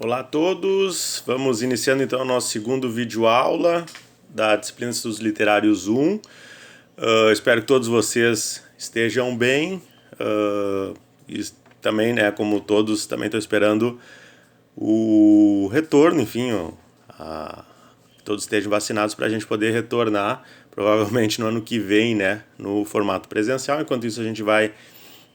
Olá a todos, vamos iniciando então o nosso segundo vídeo aula da disciplina de Estudos Literários 1. Espero que todos vocês estejam bem e também, né, como todos, também estou esperando o retorno, enfim, todos estejam vacinados para a gente poder retornar, provavelmente no ano que vem, né, no formato presencial. Enquanto isso a gente vai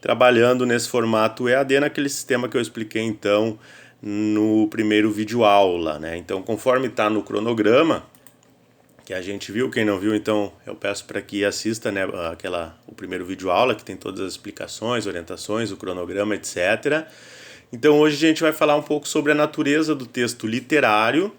trabalhando nesse formato EAD, naquele sistema que eu expliquei então no primeiro vídeo aula, né? Então, conforme está no cronograma que a gente viu, quem não viu, então eu peço para que assista, né, o primeiro vídeo aula que tem todas as explicações, orientações, o cronograma, etc. Então hoje a gente vai falar um pouco sobre a natureza do texto literário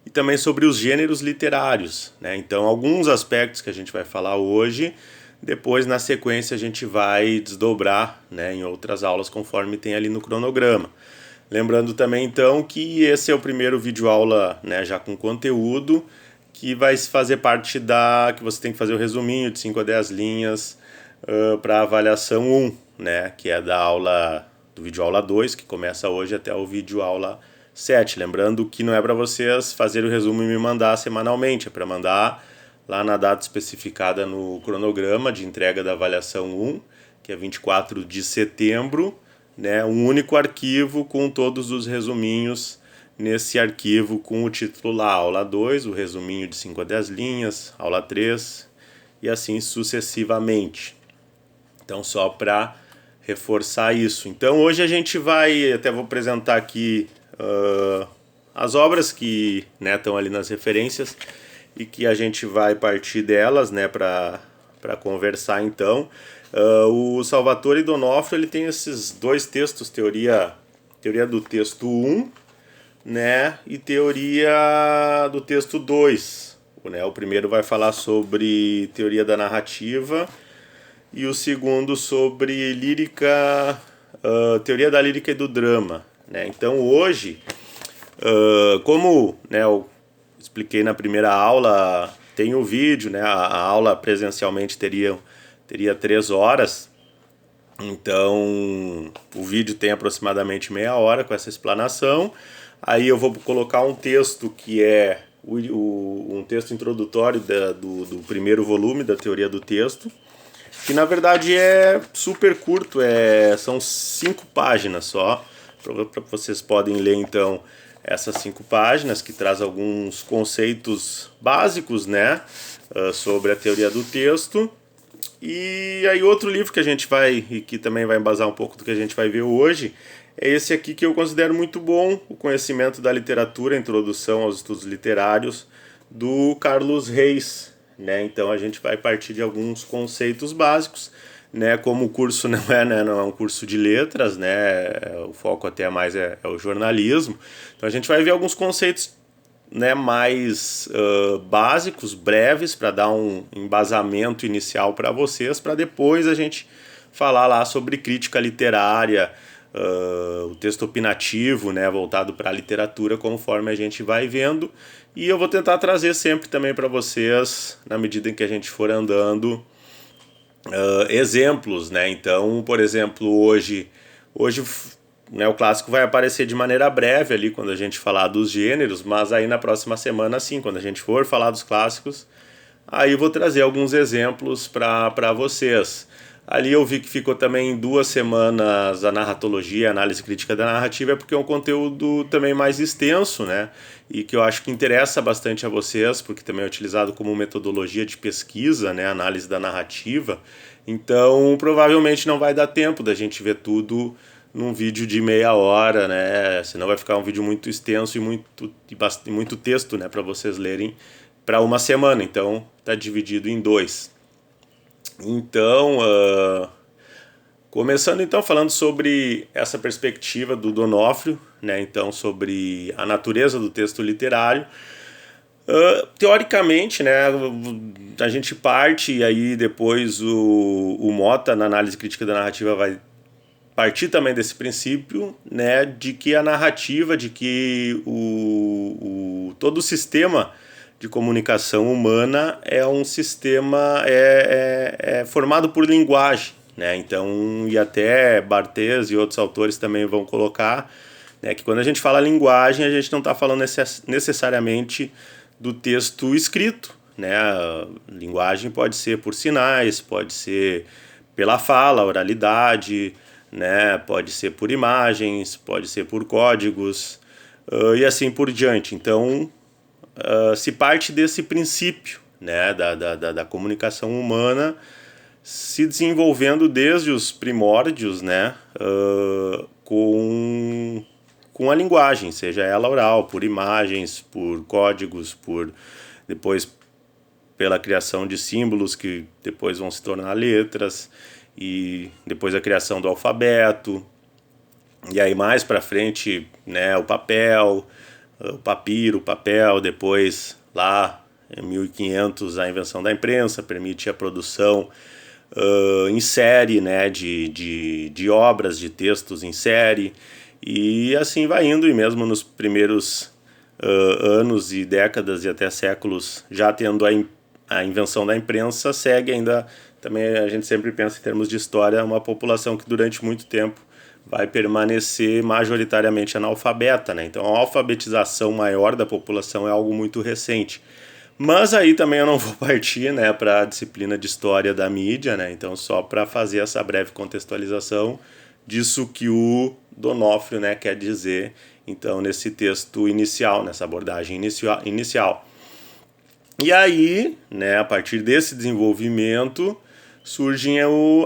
e também sobre os gêneros literários, né? Então alguns aspectos que a gente vai falar hoje, depois na sequência a gente vai desdobrar, né, em outras aulas conforme tem ali no cronograma. Lembrando também então que esse é o primeiro vídeo aula, né, já com conteúdo, que vai fazer parte que você tem que fazer o resuminho de 5 a 10 linhas para avaliação 1, né, que é do vídeo aula 2, que começa hoje até o vídeo aula 7. Lembrando que não é para vocês fazerem o resumo e me mandar semanalmente, é para mandar lá na data especificada no cronograma de entrega da avaliação 1, que é 24 de setembro, né, um único arquivo com todos os resuminhos nesse arquivo com o título lá, aula 2, o resuminho de 5 a 10 linhas, aula 3 e assim sucessivamente. Então só para reforçar isso. Então hoje a gente vai, até vou apresentar aqui as obras que, né, estão ali nas referências e que a gente vai partir delas, né, para conversar então. O Salvatore D'Onofrio, ele tem esses dois textos, teoria do texto 1, né, e teoria do texto 2. Né? O primeiro vai falar sobre teoria da narrativa e o segundo sobre teoria da lírica e do drama. Né? Então hoje, como, né, eu expliquei na primeira aula, tem o vídeo, né, a aula presencialmente teria 3 horas, então o vídeo tem aproximadamente meia hora com essa explanação. Aí eu vou colocar um texto que é um texto introdutório do primeiro volume da teoria do texto, que na verdade é super curto, são 5 páginas só, vocês podem ler então essas 5 páginas, que traz alguns conceitos básicos, né, sobre a teoria do texto. E aí outro livro que a gente vai, e que também vai embasar um pouco do que a gente vai ver hoje, é esse aqui que eu considero muito bom, O Conhecimento da Literatura, Introdução aos Estudos Literários, do Carlos Reis. Né? Então a gente vai partir de alguns conceitos básicos, né? Como o curso não é um curso de letras, né? O foco até mais é o jornalismo. Então a gente vai ver alguns conceitos, né, mais básicos, breves, para dar um embasamento inicial para vocês, para depois a gente falar lá sobre crítica literária, o texto opinativo, né, voltado para a literatura, conforme a gente vai vendo. E eu vou tentar trazer sempre também para vocês, na medida em que a gente for andando, exemplos, né? Então, por exemplo, hoje, né, o clássico vai aparecer de maneira breve ali quando a gente falar dos gêneros, mas aí na próxima semana, sim, quando a gente for falar dos clássicos, aí eu vou trazer alguns exemplos para vocês. Ali eu vi que ficou também 2 semanas a narratologia, a análise crítica da narrativa, porque é um conteúdo também mais extenso, né? E que eu acho que interessa bastante a vocês, porque também é utilizado como metodologia de pesquisa, né? Análise da narrativa. Então, provavelmente não vai dar tempo da gente ver tudo num vídeo de meia hora, né? Senão vai ficar um vídeo muito extenso e muito texto, né, para vocês lerem para uma semana. Então, está dividido em 2. Então, começando então falando sobre essa perspectiva do D'Onofrio, né? Então, sobre a natureza do texto literário. Teoricamente, né, a gente parte e aí depois o Mota, na análise crítica da narrativa, vai partir também desse princípio, né, de que a narrativa, de que todo o sistema de comunicação humana é um sistema formado por linguagem, né? Então, e até Barthes e outros autores também vão colocar né? Que quando a gente fala linguagem, a gente não está falando necessariamente do texto escrito, né? A linguagem pode ser por sinais, pode ser pela fala, oralidade, né? Pode ser por imagens, pode ser por códigos e assim por diante. Então, se parte desse princípio, né? Da comunicação humana se desenvolvendo desde os primórdios, né? Com a linguagem, seja ela oral, por imagens, por códigos, por depois pela criação de símbolos que depois vão se tornar letras e depois a criação do alfabeto e aí mais para frente, né, o papel, o papiro, o papel, depois lá em 1500 a invenção da imprensa permite a produção em série, né, de obras, de textos em série. E assim vai indo, e mesmo nos primeiros anos e décadas e até séculos, já tendo a invenção da imprensa, segue ainda, também a gente sempre pensa em termos de história, uma população que durante muito tempo vai permanecer majoritariamente analfabeta, né? Então a alfabetização maior da população é algo muito recente. Mas aí também eu não vou partir, né, para a disciplina de história da mídia, né? Então só para fazer essa breve contextualização disso que o D'Onofrio, né, quer dizer, então, nesse texto inicial, nessa abordagem inicial. E aí, né, a partir desse desenvolvimento, surge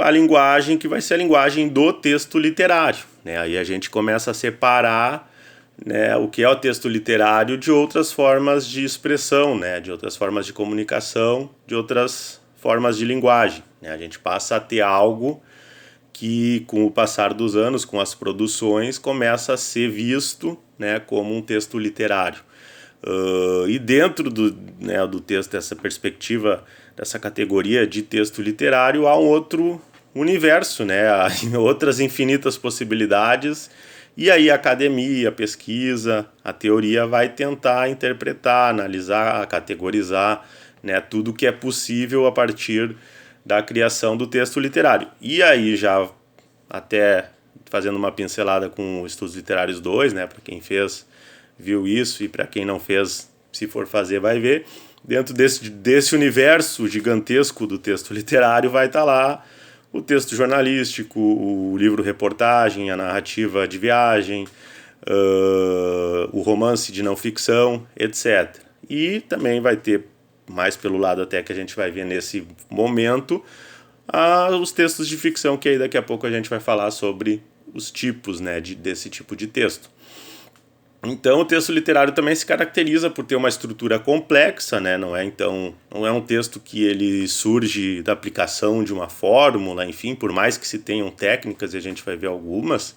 a linguagem que vai ser a linguagem do texto literário, né? Aí a gente começa a separar, né, o que é o texto literário de outras formas de expressão, né, de outras formas de comunicação, de outras formas de linguagem, né? A gente passa a ter algo que, com o passar dos anos, com as produções, começa a ser visto, né, como um texto literário. E dentro do texto, dessa perspectiva, dessa categoria de texto literário, há um outro universo, né, há outras infinitas possibilidades, e aí a academia, a pesquisa, a teoria vai tentar interpretar, analisar, categorizar, né, tudo que é possível a partir da criação do texto literário. E aí já até fazendo uma pincelada com Estudos Literários 2, né, para quem fez viu isso, e para quem não fez, se for fazer, vai ver. Dentro desse universo gigantesco do texto literário vai estar lá o texto jornalístico, o livro-reportagem, a narrativa de viagem, o romance de não ficção, etc. E também vai ter, mais pelo lado até que a gente vai ver nesse momento, os textos de ficção, que aí daqui a pouco a gente vai falar sobre os tipos, né, desse tipo de texto. Então o texto literário também se caracteriza por ter uma estrutura complexa, né? Não é um texto que ele surge da aplicação de uma fórmula, enfim, por mais que se tenham técnicas, e a gente vai ver algumas,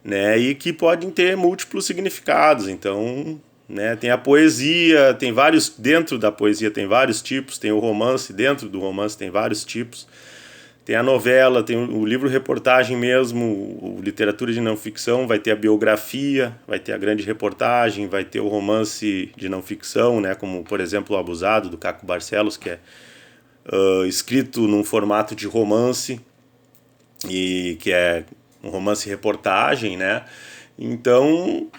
né? E que podem ter múltiplos significados. Então, né, tem a poesia, tem vários, dentro da poesia tem vários tipos, tem o romance, dentro do romance tem vários tipos. Tem a novela, tem o livro-reportagem mesmo, o literatura de não-ficção, vai ter a biografia, vai ter a grande reportagem, vai ter o romance de não-ficção, né, como, por exemplo, O Abusado, do Caco Barcelos, que é escrito num formato de romance, e que é um romance-reportagem, né? Então,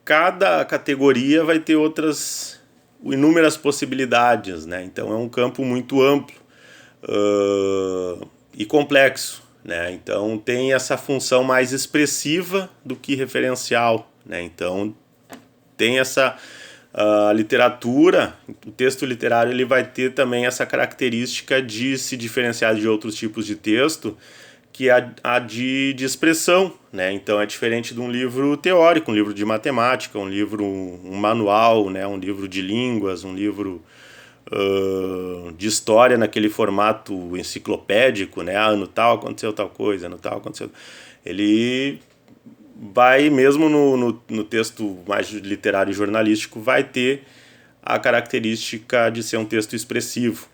cada categoria vai ter inúmeras possibilidades, né? Então, é um campo muito amplo e complexo, né? Então tem essa função mais expressiva do que referencial, né? Então tem essa literatura, o texto literário ele vai ter também essa característica de se diferenciar de outros tipos de texto, que é a de expressão, né? Então é diferente de um livro teórico, um livro de matemática, um manual, né? Um livro de línguas, um livro de história naquele formato enciclopédico, né? Ano tal aconteceu tal coisa, ano tal aconteceu. Ele vai, mesmo no texto mais literário e jornalístico, vai ter a característica de ser um texto expressivo.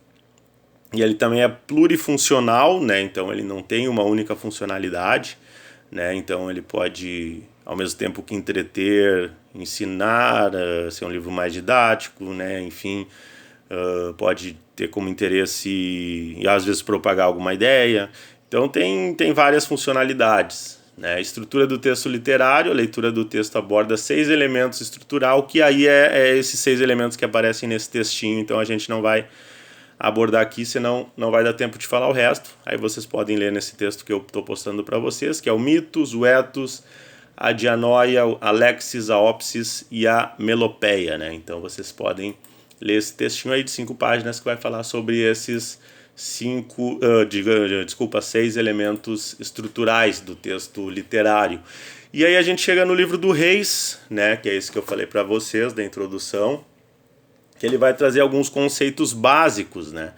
E ele também é plurifuncional, né? Então ele não tem uma única funcionalidade, né? Então ele pode, ao mesmo tempo que entreter, ensinar, ser um livro mais didático, né? Enfim, pode ter como interesse e às vezes propagar alguma ideia. Então tem várias funcionalidades, né? Estrutura do texto literário, a leitura do texto aborda 6 elementos estrutural, que aí é esses 6 elementos que aparecem nesse textinho, então a gente não vai abordar aqui, senão não vai dar tempo de falar o resto. Aí vocês podem ler nesse texto que eu estou postando para vocês, que é o mitos, o ethos, a dianoia, a lexis, a ópsis e a melopeia, né? Então vocês podem ler esse textinho aí de 5 páginas que vai falar sobre esses 6 elementos estruturais do texto literário. E aí a gente chega no livro do Reis, né? Que é esse que eu falei para vocês da introdução, que ele vai trazer alguns conceitos básicos, né?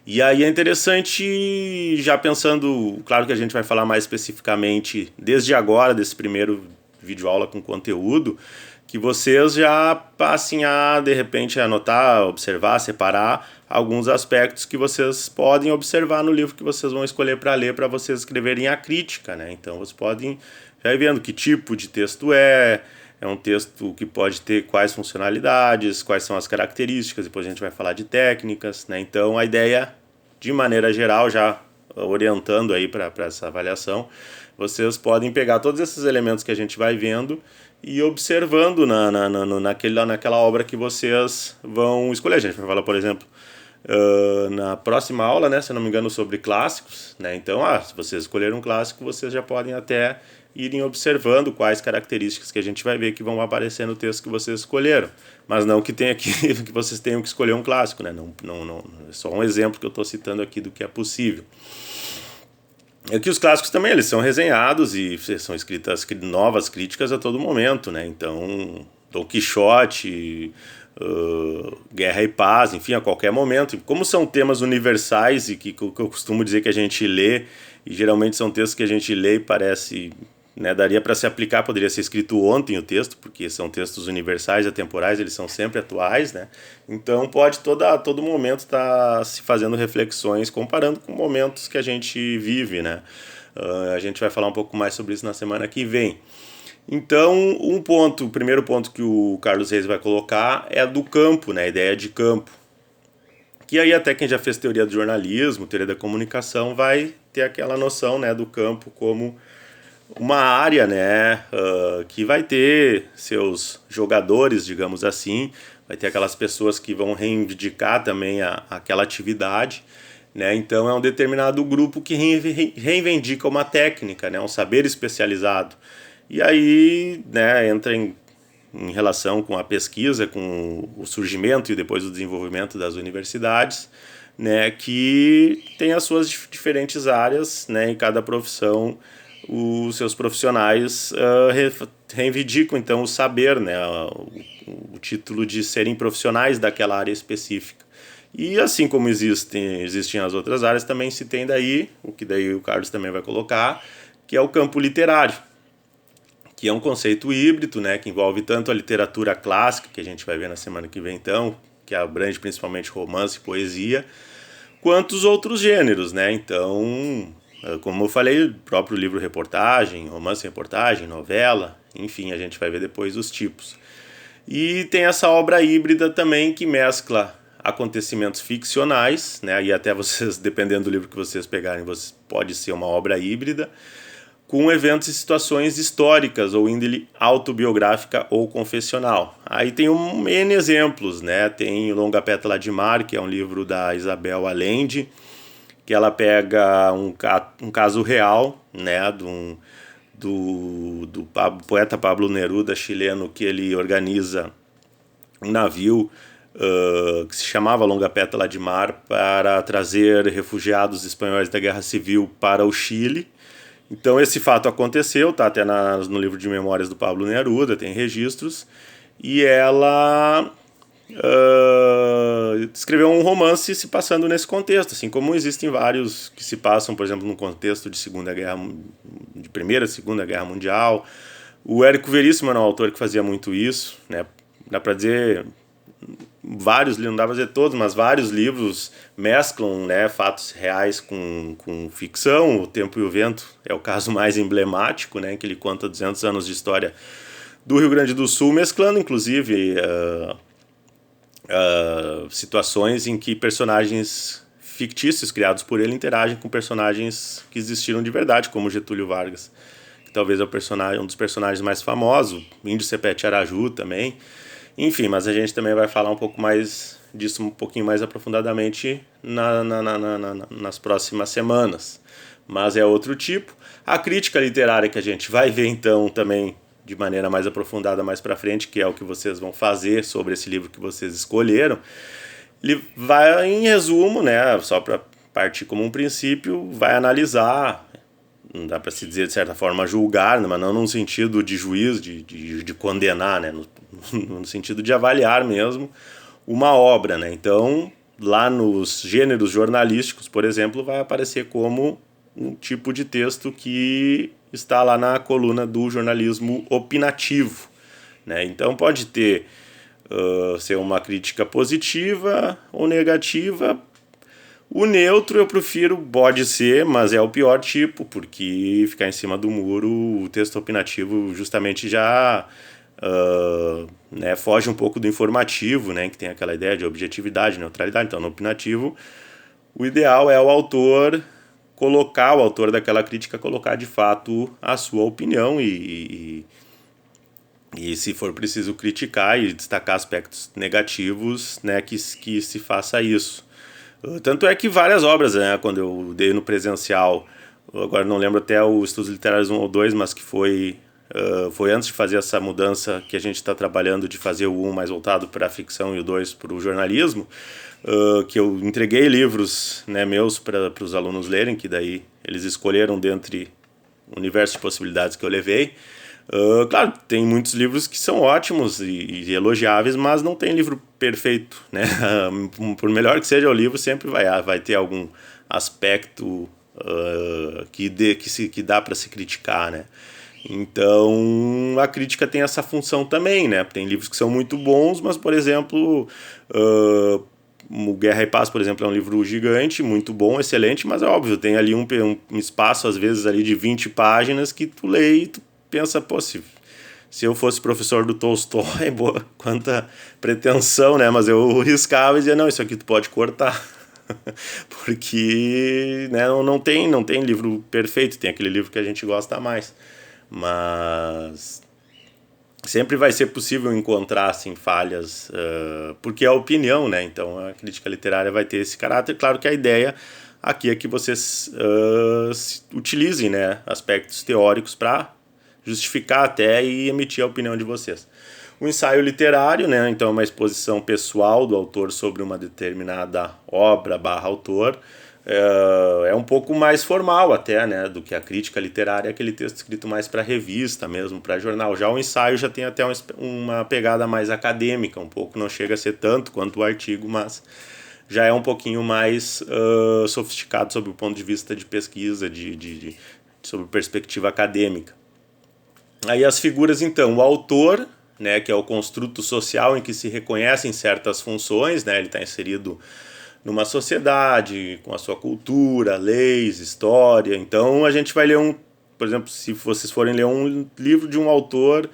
E aí é interessante, já pensando, claro que a gente vai falar mais especificamente desde agora, desse primeiro vídeo aula com conteúdo, que vocês já passem a, de repente, anotar, observar, separar alguns aspectos que vocês podem observar no livro que vocês vão escolher para ler, para vocês escreverem a crítica, né? Então vocês podem já ir vendo que tipo de texto é um texto que pode ter quais funcionalidades, quais são as características, depois a gente vai falar de técnicas, né? Então a ideia, de maneira geral, já orientando aí para essa avaliação, vocês podem pegar todos esses elementos que a gente vai vendo e observando naquela obra que vocês vão escolher. A gente vai falar, por exemplo, na próxima aula, né, se eu não me engano, sobre clássicos, né? Então, se vocês escolherem um clássico, vocês já podem até irem observando quais características que a gente vai ver que vão aparecer no texto que vocês escolheram. Mas não que tenha que vocês tenham que escolher um clássico, né? Não, é só um exemplo que eu estou citando aqui do que é possível. É que os clássicos também eles são resenhados e são escritas novas críticas a todo momento, né? Então, Dom Quixote, Guerra e Paz, enfim, a qualquer momento. Como são temas universais e que eu costumo dizer que a gente lê, e geralmente são textos que a gente lê e parece, né, daria para se aplicar, poderia ser escrito ontem o texto, porque são textos universais, atemporais, eles são sempre atuais, né? Então pode a todo momento estar se fazendo reflexões, comparando com momentos que a gente vive, né? A gente vai falar um pouco mais sobre isso na semana que vem. Então, o primeiro ponto que o Carlos Reis vai colocar é do campo, né? A ideia de campo. Que aí até quem já fez teoria do jornalismo, teoria da comunicação, vai ter aquela noção, né, do campo como uma área, né, que vai ter seus jogadores, digamos assim, vai ter aquelas pessoas que vão reivindicar também aquela atividade, né? Então é um determinado grupo que reivindica uma técnica, né, um saber especializado. E aí, né, entra em relação com a pesquisa, com o surgimento e depois o desenvolvimento das universidades, né, que tem as suas diferentes áreas, né, em cada profissão os seus profissionais reivindicam então o saber, né, o título de serem profissionais daquela área específica. E assim como existem as outras áreas, também se tem daí, o que daí o Carlos também vai colocar, que é o campo literário, que é um conceito híbrido, né, que envolve tanto a literatura clássica, que a gente vai ver na semana que vem então, que abrange principalmente romance e poesia, quanto os outros gêneros, né? Então, como eu falei, o próprio livro-reportagem, romance-reportagem, novela, enfim, a gente vai ver depois os tipos. E tem essa obra híbrida também que mescla acontecimentos ficcionais, né? E até vocês, dependendo do livro que vocês pegarem, pode ser uma obra híbrida, com eventos e situações históricas ou índole autobiográfica ou confessional. Aí tem N exemplos, né? Tem o Longa Pétala de Mar, que é um livro da Isabel Allende, que ela pega um caso real, né, do poeta Pablo Neruda, chileno, que ele organiza um navio que se chamava Longa Pétala de Mar para trazer refugiados espanhóis da Guerra Civil para o Chile. Então esse fato aconteceu, tá até no livro de memórias do Pablo Neruda, tem registros, e ela escreveu um romance se passando nesse contexto, assim como existem vários que se passam, por exemplo, no contexto de Primeira e Segunda Guerra Mundial. O Érico Veríssimo era um autor que fazia muito isso, né? Dá para dizer vários livros, não dá para dizer todos, mas vários livros mesclam, né, fatos reais com ficção. O Tempo e o Vento é o caso mais emblemático, né, que ele conta 200 anos de história do Rio Grande do Sul, mesclando inclusive situações em que personagens fictícios criados por ele interagem com personagens que existiram de verdade, como Getúlio Vargas, que talvez é um dos personagens mais famosos, Índio Sepete Araju também. Enfim, mas a gente também vai falar um pouco mais disso, um pouquinho mais aprofundadamente nas próximas semanas. Mas é outro tipo. A crítica literária que a gente vai ver então também de maneira mais aprofundada mais para frente, que é o que vocês vão fazer sobre esse livro que vocês escolheram, ele vai, em resumo, né, só para partir como um princípio, vai analisar, não dá para se dizer de certa forma julgar, né, mas não no sentido de juízo, de condenar, né, no sentido de avaliar mesmo uma obra, né. Então, lá nos gêneros jornalísticos, por exemplo, vai aparecer como um tipo de texto que está lá na coluna do jornalismo opinativo, né? Então pode ter ser uma crítica positiva ou negativa. O neutro eu prefiro, pode ser, mas é o pior tipo, porque ficar em cima do muro, o texto opinativo justamente já né, foge um pouco do informativo, né, que tem aquela ideia de objetividade, neutralidade. Então no opinativo o ideal é o autor daquela crítica colocar de fato a sua opinião e se for preciso criticar e destacar aspectos negativos, né, que se faça isso. Tanto é que várias obras, né, quando eu dei no presencial, agora não lembro até o Estudos Literários 1 ou 2, mas que foi antes de fazer essa mudança que a gente está trabalhando de fazer o 1 mais voltado para a ficção e o 2 para o jornalismo, que eu entreguei livros, né, meus para os alunos lerem, que daí eles escolheram dentre o universo de possibilidades que eu levei. Claro, tem muitos livros que são ótimos e elogiáveis, mas não tem livro perfeito, né? Por melhor que seja o livro, sempre vai ter algum aspecto que dá para se criticar, né? Então a crítica tem essa função também, né? Tem livros que são muito bons, mas, por exemplo, o Guerra e Paz, por exemplo, é um livro gigante, muito bom, excelente, mas é óbvio, tem ali um espaço, às vezes, ali de 20 páginas que tu lê e tu pensa, pô, se eu fosse professor do Tolstói, boa, quanta pretensão, né? Mas eu riscava e dizia, não, isso aqui tu pode cortar. Porque, né, não tem livro perfeito, tem aquele livro que a gente gosta mais. Mas sempre vai ser possível encontrar assim, falhas, porque é a opinião, né? Então a crítica literária vai ter esse caráter. Claro que a ideia aqui é que vocês utilizem, né, aspectos teóricos para justificar até e emitir a opinião de vocês. O ensaio literário, né, então é uma exposição pessoal do autor sobre uma determinada obra / autor. É um pouco mais formal até, né, do que a crítica literária, aquele texto escrito mais para revista mesmo, para jornal. Já o ensaio já tem até uma pegada mais acadêmica, um pouco, não chega a ser tanto quanto o artigo, mas já é um pouquinho mais sofisticado sob o ponto de vista de pesquisa, sobre perspectiva acadêmica. Aí as figuras, então, o autor, né, que é o construto social em que se reconhecem certas funções, né, ele está inserido numa sociedade, com a sua cultura, leis, história. Então a gente vai ler por exemplo, se vocês forem ler um livro de um autor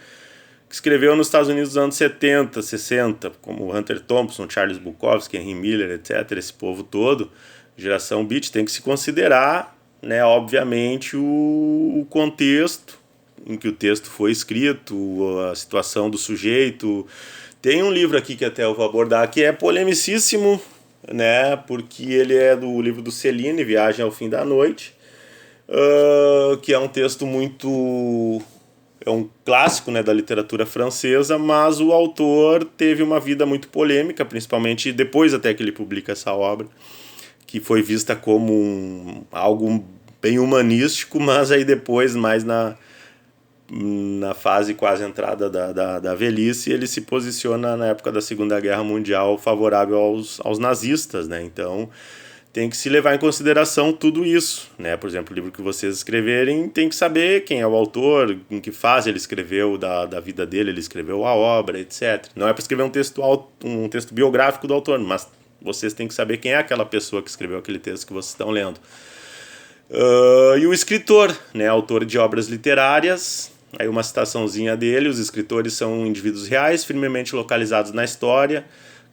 que escreveu nos Estados Unidos nos anos 70, 60, como Hunter Thompson, Charles Bukowski, Henry Miller, etc., esse povo todo, geração Beat, tem que se considerar, né, obviamente, o contexto em que o texto foi escrito, a situação do sujeito. Tem um livro aqui que até eu vou abordar que é polemicíssimo, né, porque ele é do livro do Céline, Viagem ao Fim da Noite, que é um texto é um clássico, né, da literatura francesa, mas o autor teve uma vida muito polêmica, principalmente depois até que ele publica essa obra, que foi vista como algo bem humanístico, mas aí depois, mais na fase quase entrada da velhice, ele se posiciona na época da Segunda Guerra Mundial favorável aos nazistas, né? Então tem que se levar em consideração tudo isso, né? Por exemplo, o livro que vocês escreverem tem que saber quem é o autor, em que fase ele escreveu da vida dele, ele escreveu a obra, etc. Não é para escrever um texto biográfico do autor, mas vocês têm que saber quem é aquela pessoa que escreveu aquele texto que vocês estão lendo. E o escritor, né? Autor de obras literárias. Aí uma citaçãozinha dele: os escritores são indivíduos reais, firmemente localizados na história,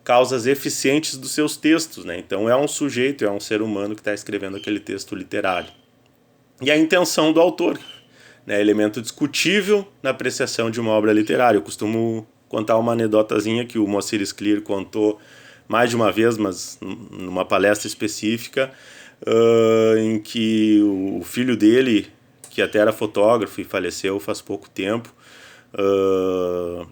causas eficientes dos seus textos, né? Então é um sujeito, é um ser humano que está escrevendo aquele texto literário. E a intenção do autor, né, elemento discutível na apreciação de uma obra literária. Eu costumo contar uma anedotazinha que o Moacir Scliar contou mais de uma vez, mas numa palestra específica, em que o filho dele, que até era fotógrafo e faleceu faz pouco tempo, o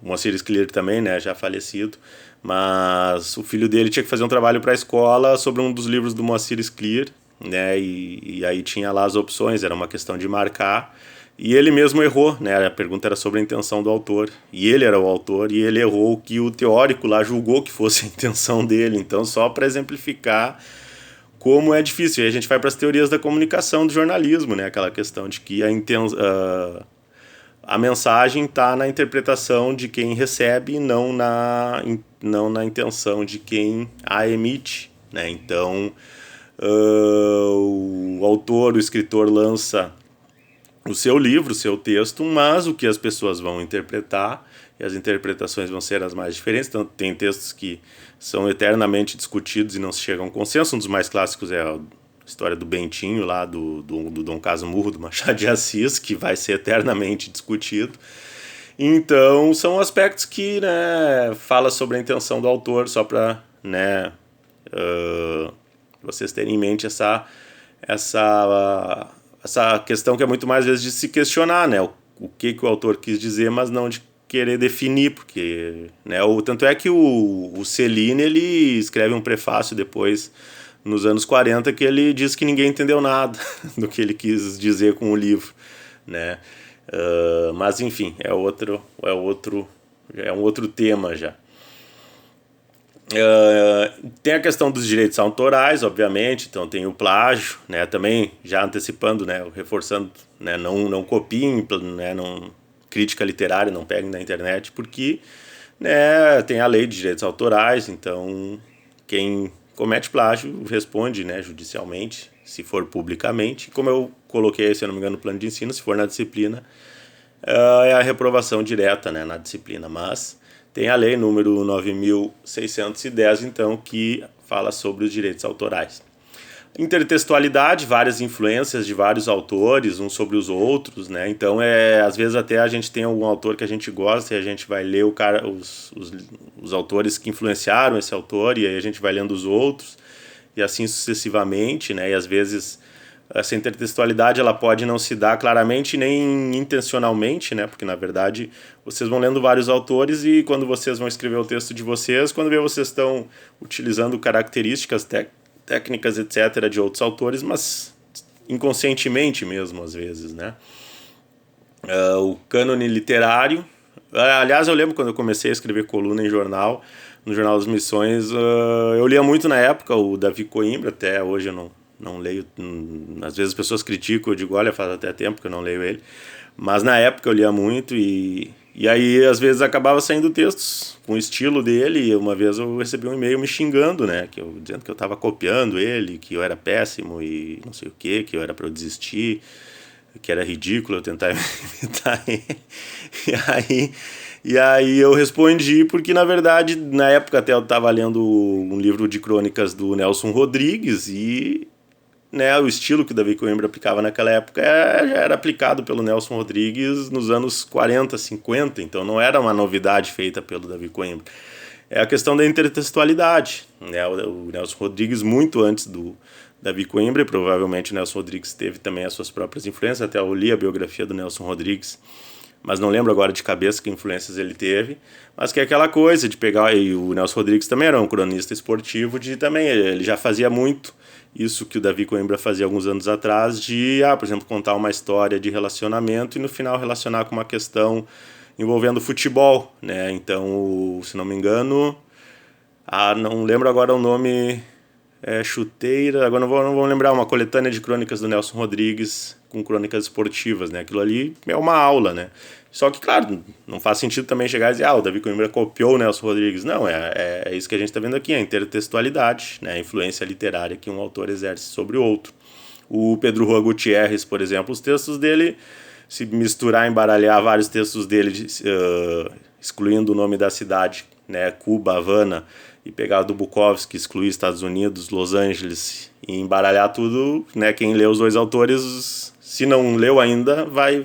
Moacir Scliar também, né, já falecido, mas o filho dele tinha que fazer um trabalho para a escola sobre um dos livros do Moacir Scliar, né, e aí tinha lá as opções, era uma questão de marcar, e ele mesmo errou, né, a pergunta era sobre a intenção do autor, e ele era o autor, e ele errou o que o teórico lá julgou que fosse a intenção dele. Então, só para exemplificar como é difícil. E aí a gente vai para as teorias da comunicação do jornalismo, né, aquela questão de que a mensagem está na interpretação de quem recebe, não na intenção de quem a emite, né. Então, o autor, o escritor lança o seu livro, o seu texto, mas o que as pessoas vão interpretar, e as interpretações vão ser as mais diferentes. Então, tem textos que são eternamente discutidos e não se chegam a um consenso. Um dos mais clássicos é a história do Bentinho, lá do Dom Casmurro, do Machado de Assis, que vai ser eternamente discutido. Então, são aspectos que, né, fala sobre a intenção do autor, só para, né, vocês terem em mente essa questão que é muito mais vezes de se questionar, né, o que o autor quis dizer, mas não de querer definir, porque, né, tanto é que o Céline, ele escreve um prefácio depois, nos anos 40, que ele diz que ninguém entendeu nada do que ele quis dizer com o livro, né, mas enfim, é um outro tema já. Tem a questão dos direitos autorais, obviamente, então tem o plágio, né, também já antecipando, né, reforçando, né, não copiem, né, crítica literária, não peguem na internet, porque, né, tem a lei de direitos autorais, então quem comete plágio responde, né, judicialmente, se for publicamente. Como eu coloquei, se eu não me engano, no plano de ensino, se for na disciplina, é a reprovação direta, né, na disciplina, mas tem a lei número 9.610, então, que fala sobre os direitos autorais. Intertextualidade, várias influências de vários autores, uns sobre os outros, né? Então, às vezes até a gente tem algum autor que a gente gosta e a gente vai ler os autores que influenciaram esse autor, e aí a gente vai lendo os outros, e assim sucessivamente, né? E às vezes essa intertextualidade ela pode não se dar claramente nem intencionalmente, né? Porque na verdade vocês vão lendo vários autores e quando vocês vão escrever o texto de vocês, quando vocês estão utilizando características técnicas, etc., de outros autores, mas inconscientemente mesmo, às vezes, né? O cânone literário. Aliás, eu lembro quando eu comecei a escrever coluna em jornal, no Jornal das Missões, eu lia muito na época o Davi Coimbra, até hoje eu não leio, às vezes as pessoas criticam, eu digo, olha, faz até tempo que eu não leio ele, mas na época eu lia muito e aí às vezes acabava saindo textos com o estilo dele, e uma vez eu recebi um e-mail me xingando, né, dizendo que eu estava copiando ele, que eu era péssimo e não sei o que eu era para eu desistir, que era ridículo eu tentar imitar ele. E aí eu respondi porque, na verdade, na época até eu estava lendo um livro de crônicas do Nelson Rodrigues e, né, o estilo que o Davi Coimbra aplicava naquela época já era aplicado pelo Nelson Rodrigues nos anos 40, 50, então não era uma novidade feita pelo Davi Coimbra. É a questão da intertextualidade, né? O Nelson Rodrigues, muito antes do Davi Coimbra, e provavelmente o Nelson Rodrigues teve também as suas próprias influências, até eu li a biografia do Nelson Rodrigues, mas não lembro agora de cabeça que influências ele teve, mas que é aquela coisa de pegar, e o Nelson Rodrigues também era um cronista esportivo, ele já fazia muito isso que o Davi Coimbra fazia alguns anos atrás, de, por exemplo, contar uma história de relacionamento e no final relacionar com uma questão envolvendo futebol, né? Então, se não me engano, não lembro agora o nome, Chuteira, agora não vou lembrar, uma coletânea de crônicas do Nelson Rodrigues com crônicas esportivas, né? Aquilo ali é uma aula, né? Só que, claro, não faz sentido também chegar e dizer, o Davi Coimbra copiou o Nelson Rodrigues. Não, é isso que a gente está vendo aqui, a intertextualidade, né? A influência literária que um autor exerce sobre o outro. O Pedro Juan Gutierrez, por exemplo, os textos dele, se misturar, embaralhar vários textos dele, excluindo o nome da cidade, né? Cuba, Havana, e pegar do Bukowski, excluir Estados Unidos, Los Angeles, e embaralhar tudo, né? Quem lê os dois autores se não leu ainda, vai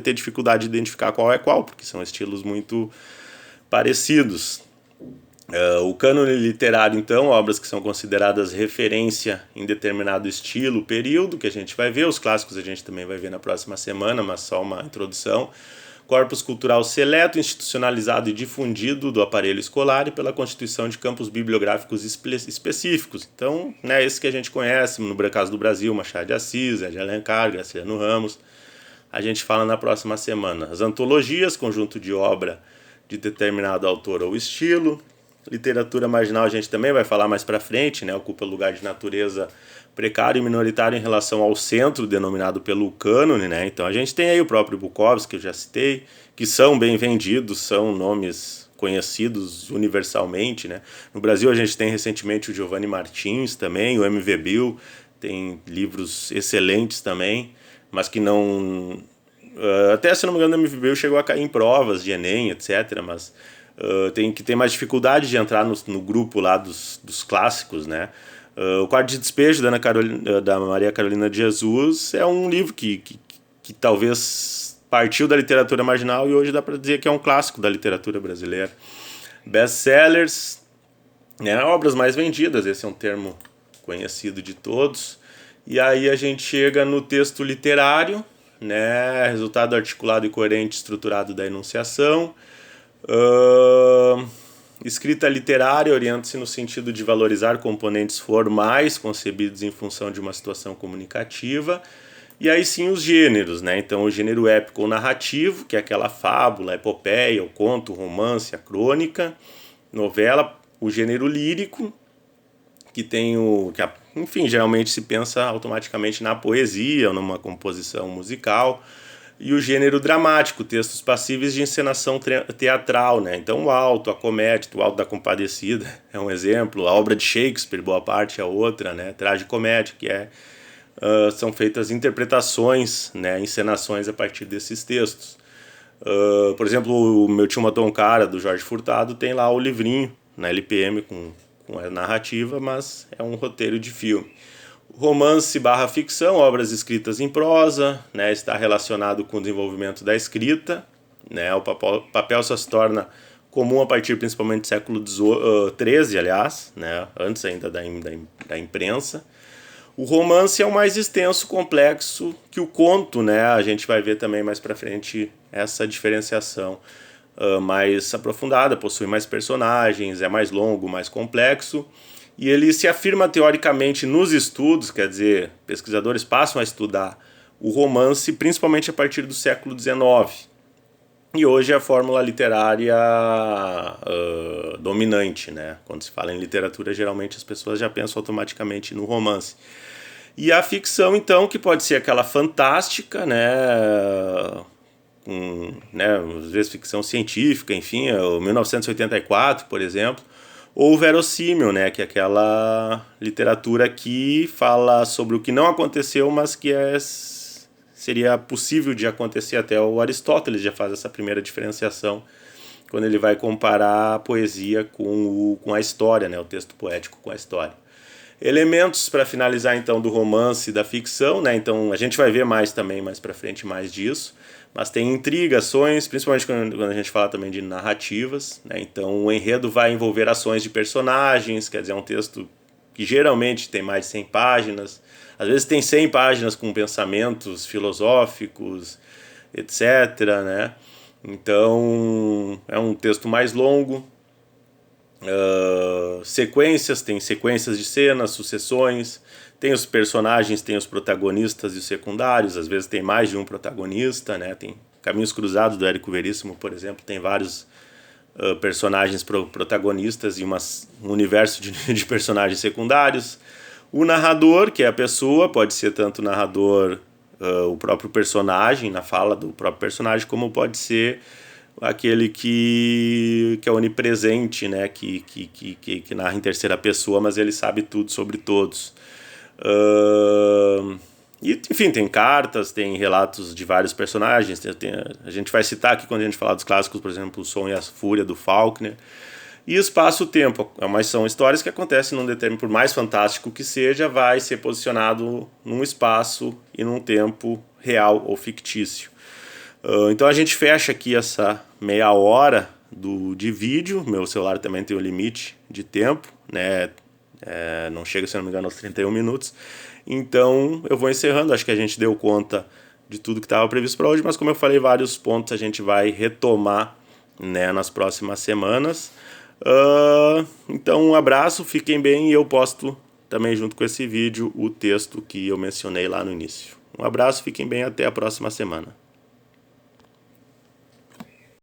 ter dificuldade de identificar qual é qual, porque são estilos muito parecidos. O cânone literário, então, obras que são consideradas referência em determinado estilo, período, que a gente vai ver. Os clássicos a gente também vai ver na próxima semana, mas só uma introdução. Corpus cultural seleto, institucionalizado e difundido do aparelho escolar e pela constituição de campos bibliográficos específicos. Então, né, esse que a gente conhece, no caso do Brasil, Machado de Assis, de Alencar, Graciliano Ramos, a gente fala na próxima semana. As antologias, conjunto de obra de determinado autor ou estilo. Literatura marginal a gente também vai falar mais para frente, né? Ocupa lugar de natureza precário e minoritário em relação ao centro denominado pelo cânone, né? Então a gente tem aí o próprio Bukowski, que eu já citei, que são bem vendidos, são nomes conhecidos universalmente, né? No Brasil a gente tem recentemente o Giovanni Martins também, o M.V. Bill, tem livros excelentes também, mas que não... até se não me engano o M.V. Bill chegou a cair em provas de Enem, etc., mas... tem que ter mais dificuldade de entrar no grupo lá dos clássicos, né? O Quarto de Despejo da Maria Carolina de Jesus é um livro que talvez partiu da literatura marginal e hoje dá para dizer que é um clássico da literatura brasileira. Best-sellers, né? Obras mais vendidas, esse é um termo conhecido de todos. E aí a gente chega no texto literário, né? Resultado articulado e coerente estruturado da enunciação. Escrita literária orienta-se no sentido de valorizar componentes formais concebidos em função de uma situação comunicativa. E aí sim os gêneros, né? Então o gênero épico ou narrativo, que é aquela fábula, a epopeia, o conto, o romance, a crônica, novela. O gênero lírico, que tem enfim, geralmente se pensa automaticamente na poesia ou numa composição musical. E o gênero dramático, textos passíveis de encenação teatral, né? Então o Alto, a comédia, o Alto da Compadecida é um exemplo, a obra de Shakespeare, boa parte é outra, né? Tragicomédia, que são feitas interpretações, né? Encenações a partir desses textos. Por exemplo, o Meu Tio Matou um Cara, do Jorge Furtado, tem lá o livrinho na LPM com a narrativa, mas é um roteiro de filme. Romance/ficção, obras escritas em prosa, né, está relacionado com o desenvolvimento da escrita, né, o papel só se torna comum a partir principalmente do século XIII, aliás, né, antes ainda da imprensa. O romance é o mais extenso, complexo que o conto, né, a gente vai ver também mais para frente essa diferenciação mais aprofundada, possui mais personagens, é mais longo, mais complexo. E ele se afirma teoricamente nos estudos, quer dizer, pesquisadores passam a estudar o romance principalmente a partir do século XIX. E hoje é a fórmula literária dominante, né? Quando se fala em literatura, geralmente as pessoas já pensam automaticamente no romance. E a ficção, então, que pode ser aquela fantástica, né? Às vezes ficção científica, enfim, o 1984, por exemplo, ou verossímil, né, que é aquela literatura que fala sobre o que não aconteceu, mas que seria possível de acontecer. Até o Aristóteles já faz essa primeira diferenciação quando ele vai comparar a poesia com a história, né, o texto poético com a história. Elementos para finalizar então do romance e da ficção, né? Então a gente vai ver mais também mais para frente mais disso, mas tem intriga, ações, principalmente quando a gente fala também de narrativas, né? Então o enredo vai envolver ações de personagens, quer dizer, é um texto que geralmente tem mais de 100 páginas, às vezes tem 100 páginas com pensamentos filosóficos, etc, né? Então é um texto mais longo. Tem sequências de cenas, sucessões, tem os personagens, tem os protagonistas e os secundários, às vezes tem mais de um protagonista, né? Tem Caminhos Cruzados do Érico Veríssimo, por exemplo, tem vários personagens protagonistas e um universo de personagens secundários. O narrador, que é a pessoa, pode ser tanto o narrador, o próprio personagem, na fala do próprio personagem, como pode ser aquele que é onipresente, né? que narra em terceira pessoa, mas ele sabe tudo sobre todos. E, enfim, tem cartas, tem relatos de vários personagens. A gente vai citar aqui, quando a gente falar dos clássicos, por exemplo, O Som e a Fúria, do Faulkner. E espaço-tempo, mas são histórias que acontecem num determinado, por mais fantástico que seja, vai ser posicionado num espaço e num tempo real ou fictício. Então a gente fecha aqui essa meia hora de vídeo. Meu celular também tem um limite de tempo, né? Não chega, se não me engano, aos 31 minutos. Então eu vou encerrando. Acho que a gente deu conta de tudo que estava previsto para hoje, mas como eu falei, vários pontos a gente vai retomar, né, nas próximas semanas. Então um abraço, fiquem bem, e eu posto também junto com esse vídeo o texto que eu mencionei lá no início. Um abraço, fiquem bem, até a próxima semana.